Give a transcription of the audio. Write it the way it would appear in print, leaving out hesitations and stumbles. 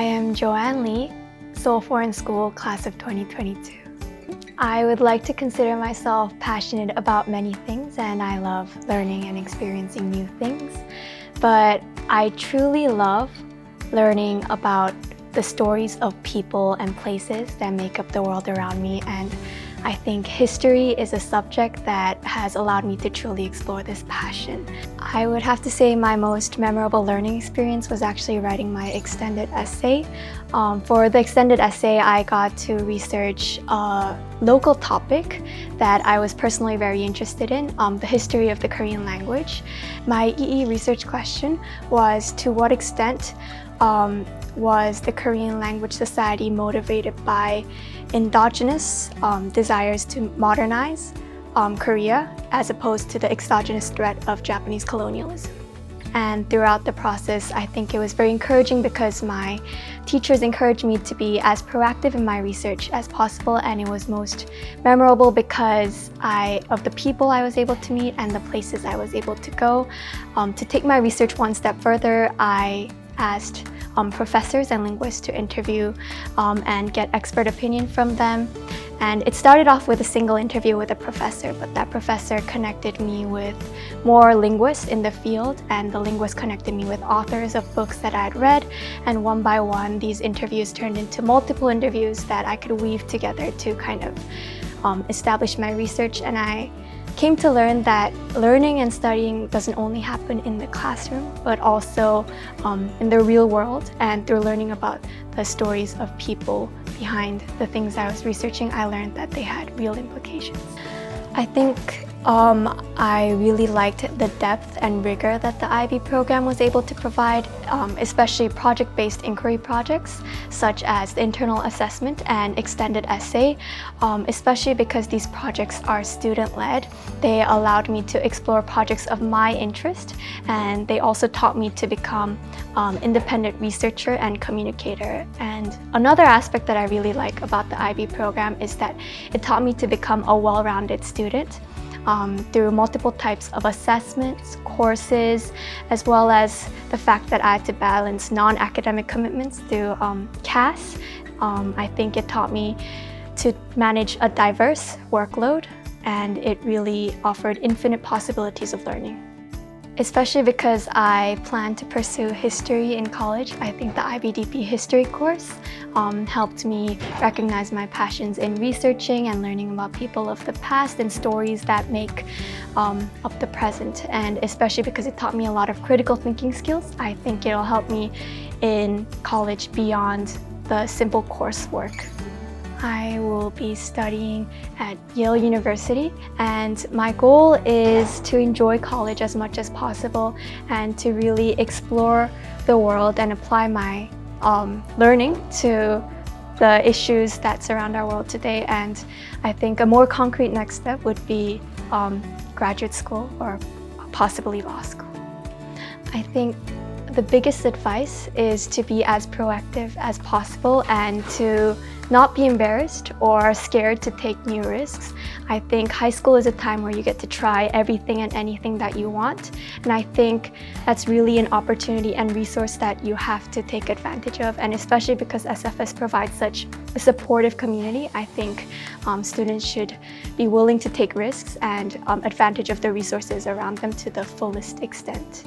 I am Joanne Lee, Seoul Foreign School, class of 2022. I would like to consider myself passionate about many things, and I love learning and experiencing new things. But I truly love learning about the stories of people and places that make up the world around me, and I think history is a subject that has allowed me to truly explore this passion. I would have to say my most memorable learning experience was actually writing my extended essay. For the extended essay, I got to research a local topic that I was personally very interested in, the history of the Korean language. My EE research question was, to what extent was the Korean language society motivated by endogenous desires to modernize Korea as opposed to the exogenous threat of Japanese colonialism. And throughout the process, I think it was very encouraging because my teachers encouraged me to be as proactive in my research as possible, and it was most memorable because of the people I was able to meet and the places I was able to go. To take my research one step further, I asked professors and linguists to interview and get expert opinion from them. And it started off with a single interview with a professor, but that professor connected me with more linguists in the field, and the linguist connected me with authors of books that I had read, and one by one these interviews turned into multiple interviews that I could weave together to kind of establish my research. And I came to learn that learning and studying doesn't only happen in the classroom, but also in the real world, and through learning about the stories of people behind the things I was researching, I learned that they had real implications. I think I really liked the depth and rigor that the IB program was able to provide, especially project-based inquiry projects such as the internal assessment and extended essay, especially because these projects are student-led. They allowed me to explore projects of my interest, and they also taught me to become independent researcher and communicator. And another aspect that I really like about the IB program is that it taught me to become a well-rounded student. Through multiple types of assessments, courses, as well as the fact that I had to balance non-academic commitments through CAS. I think it taught me to manage a diverse workload, and it really offered infinite possibilities of learning. Especially because I plan to pursue history in college, I think the IBDP history course helped me recognize my passions in researching and learning about people of the past and stories that make up the present. And especially because it taught me a lot of critical thinking skills, I think it'll help me in college beyond the simple coursework. I will be studying at Yale University, and my goal is to enjoy college as much as possible and to really explore the world and apply my learning to the issues that surround our world today. And I think a more concrete next step would be graduate school or possibly law school. I think the biggest advice is to be as proactive as possible and to not be embarrassed or scared to take new risks. I think high school is a time where you get to try everything and anything that you want, and I think that's really an opportunity and resource that you have to take advantage of. And especially because SFS provides such a supportive community, I think students should be willing to take risks and advantage of the resources around them to the fullest extent.